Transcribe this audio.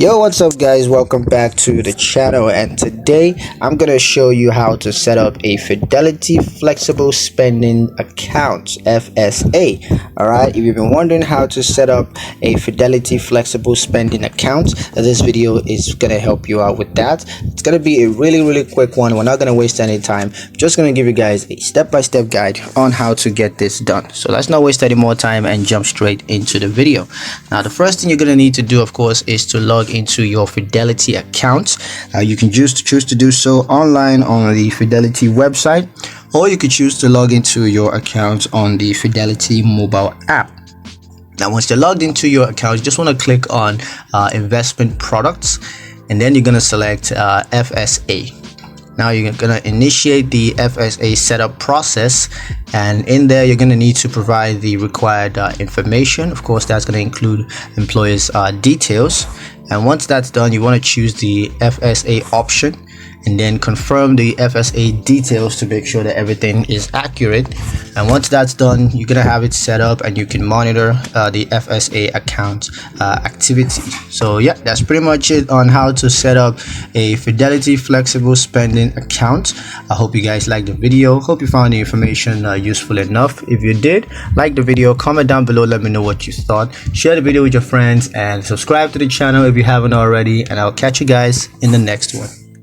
Yo, what's up guys, welcome back to the channel, and today I'm gonna show you how to set up a Fidelity flexible spending account, FSA. All right, if you've been wondering how to set up a Fidelity flexible spending account, this video is gonna help you out with that. It's gonna be a really quick one. We're not gonna waste any time. I'm just gonna give you guys a step-by-step guide on how to get this done. So let's not waste any more time and jump straight into the video. Now, the first thing you're gonna need to do, of course, is to log into your Fidelity account. You can choose to do so online on the Fidelity website, or you could choose to log into your account on the Fidelity mobile app. Now, once you're logged into your account, you just want to click on investment products, and then you're going to select FSA. Now you're going to initiate the FSA setup process, and in there you're going to need to provide the required information. Of course, that's going to include employers' details. And once that's done, you want to choose the FSA option and then confirm the FSA details to make sure that everything is accurate. And once that's done, you're gonna have it set up and you can monitor the FSA account activity. So yeah, that's pretty much it on how to set up a Fidelity flexible spending account. I hope you guys liked the video. Hope you found the information useful enough. If you did, like the video, comment down below, let me know what you thought. Share the video with your friends and subscribe to the channel if you haven't already, and I'll catch you guys in the next one.